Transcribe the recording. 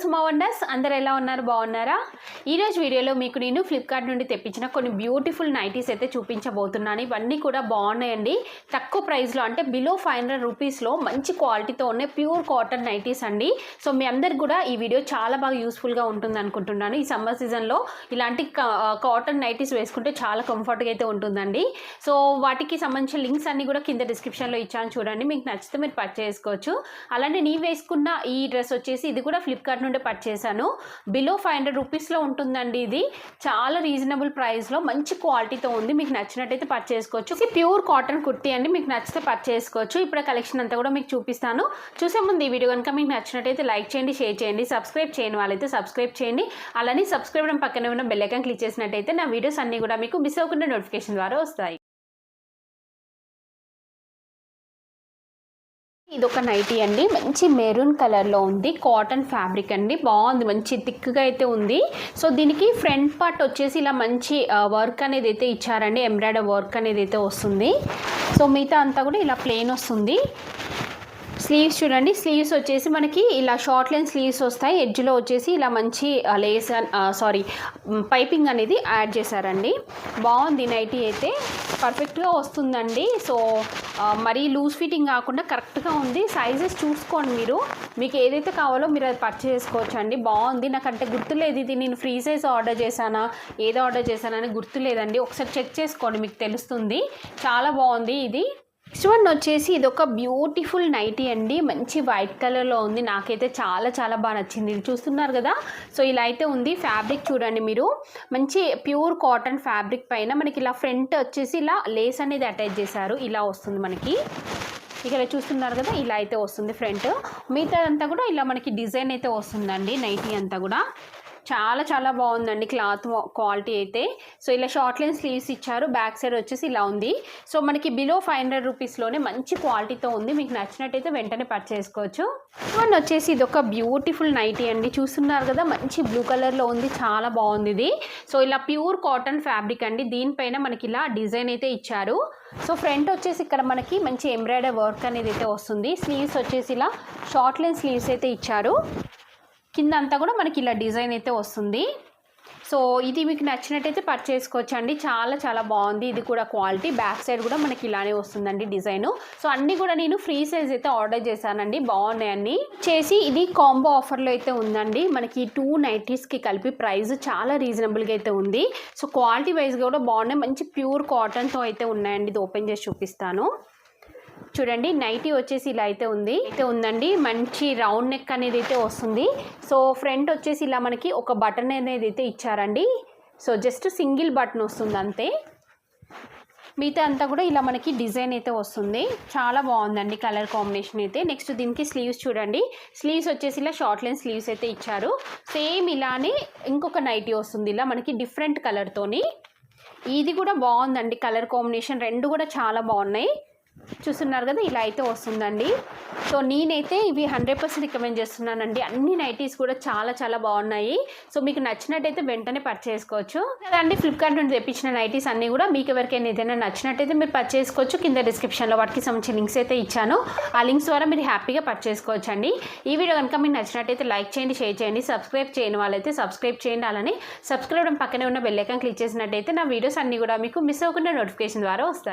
సుమా wonders. అందరు ఎలా ఉన్నారు? బాగున్నారా? ఈరోజు వీడియోలో మీకు నేను ఫ్లిప్కార్ట్ నుండి తెప్పించిన కొన్ని బ్యూటిఫుల్ నైటీస్ అయితే చూపించబోతున్నాను. ఇవన్నీ కూడా బాగున్నాయండి. తక్కువ ప్రైస్లో అంటే బిలో 500 రూపీస్లో మంచి క్వాలిటీతో ఉన్న ప్యూర్ కాటన్ నైటీస్ అండి. సో మీ అందరికి కూడా ఈ వీడియో చాలా బాగా యూస్ఫుల్గా ఉంటుంది అనుకుంటున్నాను. ఈ సమ్మర్ సీజన్లో ఇలాంటి కాటన్ నైటీస్ వేసుకుంటే చాలా కంఫర్ట్గా అయితే ఉంటుందండి. సో వాటికి సంబంధించిన లింక్స్ అన్నీ కూడా కింద డిస్క్రిప్షన్లో ఇచ్చాను, చూడండి. మీకు నచ్చితే మీరు పర్చేస్ చేసుకోవచ్చు. అలానే నీ వేసుకున్న ఈ డ్రెస్ వచ్చేసి ఇది కూడా ఫ్లిప్కార్ట్ నుండి పర్చేస్ చేశాను. బిలో 500 రూపీస్లో ఉంటుందండి. ఇది చాలా రీజనబుల్ ప్రైస్లో మంచి క్వాలిటీతో ఉంది. మీకు నచ్చినట్టయితే పర్చేస్ చేసుకోవచ్చు. ఇది ప్యూర్ కాటన్ కుర్తీ అండి. మీకు నచ్చితే పర్చేస్ చేసుకోవచ్చు. ఇప్పుడు కలెక్షన్ అంతా కూడా మీకు చూపిస్తాను. చూసే ముందు ఈ వీడియో కనుక మీకు నచ్చినట్టయితే లైక్ చేయండి, షేర్ చేయండి. సబ్స్క్రైబ్ చేయని వాళ్ళైతే సబ్స్క్రైబ్ చేయండి. అలానే సబ్స్క్రైబ్ పక్కనే ఉన్న బెల్ ఐకాన్ క్లిక్ చేసినట్టయితే నా వీడియోస్ అన్నీ కూడా మీకు మిస్ అవ్వకుండా నోటిఫికేషన్ ద్వారా వస్తాయి. ఇది ఒక నైటీ అండి. మంచి మెరూన్ కలర్లో ఉంది. కాటన్ ఫ్యాబ్రిక్ అండి. బాగుంది, మంచి థిక్గా అయితే ఉంది. సో దీనికి ఫ్రంట్ పార్ట్ వచ్చేసి ఇలా మంచి వర్క్ అనేది అయితే ఇచ్చారండి. ఎంబ్రాయిడరీ వర్క్ అనేది అయితే వస్తుంది. సో మిగతా అంతా కూడా ఇలా ప్లెయిన్ వస్తుంది. స్లీవ్స్ చూడండి. స్లీవ్స్ వచ్చేసి మనకి ఇలా షార్ట్ లెంత్ స్లీవ్స్ వస్తాయి. ఎడ్జ్లో వచ్చేసి ఇలా మంచి లేస్ పైపింగ్ అనేది యాడ్ చేశారండి. బాగుంది నైటీ అయితే, పర్ఫెక్ట్గా వస్తుందండి. సో మరీ లూజ్ ఫిట్టింగ్ కాకుండా కరెక్ట్గా ఉంది. సైజెస్ చూసుకోండి మీరు, మీకు ఏదైతే కావాలో మీరు అది పర్చేస్ చేసుకోవచ్చు అండి. బాగుంది. నాకంటే గుర్తులేదు ఇది నేను ఫ్రీ సైజ్ ఆర్డర్ చేశానా ఏదో ఆర్డర్ చేశానని గుర్తులేదండి. ఒకసారి చెక్ చేసుకోండి, మీకు తెలుస్తుంది. చాలా బాగుంది ఇది. నెక్స్ట్ వన్ వచ్చేసి ఇది ఒక బ్యూటిఫుల్ నైటీ అండి. మంచి వైట్ కలర్లో ఉంది. నాకైతే చాలా చాలా బాగా నచ్చింది. ఇది చూస్తున్నారు కదా. సో ఇలా అయితే ఉంది. ఫ్యాబ్రిక్ చూడండి మీరు, మంచి ప్యూర్ కాటన్ ఫ్యాబ్రిక్ పైన మనకి ఇలా ఫ్రంట్ వచ్చేసి ఇలా లేస్ అనేది అటాచ్ చేశారు. ఇలా వస్తుంది మనకి. ఇక్కడ చూస్తున్నారు కదా, ఇలా అయితే వస్తుంది ఫ్రంట్. మిగతా అంతా కూడా ఇలా మనకి డిజైన్ అయితే వస్తుందండి. నైటీ అంతా కూడా చాలా చాలా బాగుందండి క్లాత్ క్వాలిటీ అయితే. సో ఇలా షార్ట్ లెంత్ స్లీవ్స్ ఇచ్చారు. బ్యాక్ సైడ్ వచ్చేసి ఇలా ఉంది. సో మనకి బిలో 500 రూపీస్లోనే మంచి క్వాలిటీతో ఉంది. మీకు నచ్చినట్టయితే వెంటనే పర్చేస్ చేసుకోవచ్చు. వన్ వచ్చేసి ఇది ఒక బ్యూటిఫుల్ నైటీ అండి. చూస్తున్నారు కదా, మంచి బ్లూ కలర్లో ఉంది. చాలా బాగుంది ఇది. సో ఇలా ప్యూర్ కాటన్ ఫ్యాబ్రిక్ అండి. దీనిపైన మనకి ఇలా డిజైన్ అయితే ఇచ్చారు. సో ఫ్రంట్ వచ్చేసి ఇక్కడ మనకి మంచి ఎంబ్రాయిడరీ వర్క్ అనేది అయితే వస్తుంది. స్లీవ్స్ వచ్చేసి ఇలా షార్ట్ లెంత్ స్లీవ్స్ అయితే ఇచ్చారు. కింద అంతా కూడా మనకి ఇలా డిజైన్ అయితే వస్తుంది. సో ఇది మీకు నచ్చినట్టయితే పర్చేస్ చేసుకోవచ్చు అండి. చాలా చాలా బాగుంది ఇది కూడా క్వాలిటీ. బ్యాక్ సైడ్ కూడా మనకి ఇలానే వస్తుందండి డిజైను. సో అన్నీ కూడా నేను ఫ్రీ సైజ్ అయితే ఆర్డర్ చేశానండి. బాగున్నాయి అన్నీ. చేసి ఇది కాంబో ఆఫర్లో అయితే ఉందండి. మనకి 2 నైటీస్కి కలిపి ప్రైస్ చాలా రీజనబుల్గా అయితే ఉంది. సో క్వాలిటీ వైజ్గా కూడా బాగున్నాయి. మంచి ప్యూర్ కాటన్తో అయితే ఉన్నాయండి. ఇది ఓపెన్ చేసి చూపిస్తాను. చూడండి, నైటీ వచ్చేసి ఇలా అయితే ఉందండి. మంచి రౌండ్ నెక్ అనేది అయితే వస్తుంది. సో ఫ్రంట్ వచ్చేసి ఇలా మనకి ఒక బటన్ అనేది అయితే ఇచ్చారండి. సో జస్ట్ సింగిల్ బటన్ వస్తుంది అంతే. మిగతా అంతా కూడా ఇలా మనకి డిజైన్ అయితే వస్తుంది. చాలా బాగుందండి కలర్ కాంబినేషన్ అయితే. నెక్స్ట్ దీనికి స్లీవ్స్ చూడండి. స్లీవ్స్ వచ్చేసి ఇలా షార్ట్ లెంత్ స్లీవ్స్ అయితే ఇచ్చారు. సేమ్ ఇలానే ఇంకొక నైటీ వస్తుంది ఇలా మనకి డిఫరెంట్ కలర్తోని. ఇది కూడా బాగుందండి కలర్ కాంబినేషన్. రెండు కూడా చాలా బాగున్నాయి. చూస్తున్నారు కదా, ఇలా అయితే వస్తుందండి. సో నేనైతే ఇవి 100% రికమెండ్ చేస్తున్నానండి. అన్ని నైటీస్ కూడా చాలా చాలా బాగున్నాయి. సో మీకు నచ్చినట్టయితే వెంటనే పర్చేస్ చేసుకోవచ్చు కదండి. ఫ్లిప్కార్ట్ నుండి తెప్పించిన నైటీస్ అన్నీ కూడా మీకు ఎవరికైనా ఏదైనా నచ్చినట్టయితే మీరు పర్చేస్ చేసుకోవచ్చు. కింద డిస్క్రిప్షన్లో వాటికి సంబంధించిన లింక్స్ అయితే ఇచ్చాను. ఆ లింక్స్ ద్వారా మీరు హ్యాపీగా పర్చేస్ చేసుకోవచ్చు అండి. ఈ వీడియో కనుక మీకు నచ్చినట్టయితే లైక్ చేయండి, షేర్ చేయండి. సబ్స్క్రైబ్ చేయని వాళ్ళైతే సబ్స్క్రైబ్ చేయండి. అలానే సబ్స్క్రైబ్ పక్కనే ఉన్న బెల్ ఐకాన్ క్లిక్ చేసినట్టయితే నా వీడియోస్ అన్నీ కూడా మీకు మిస్ అవ్వకుండా నోటిఫికేషన్ ద్వారా వస్తాయి.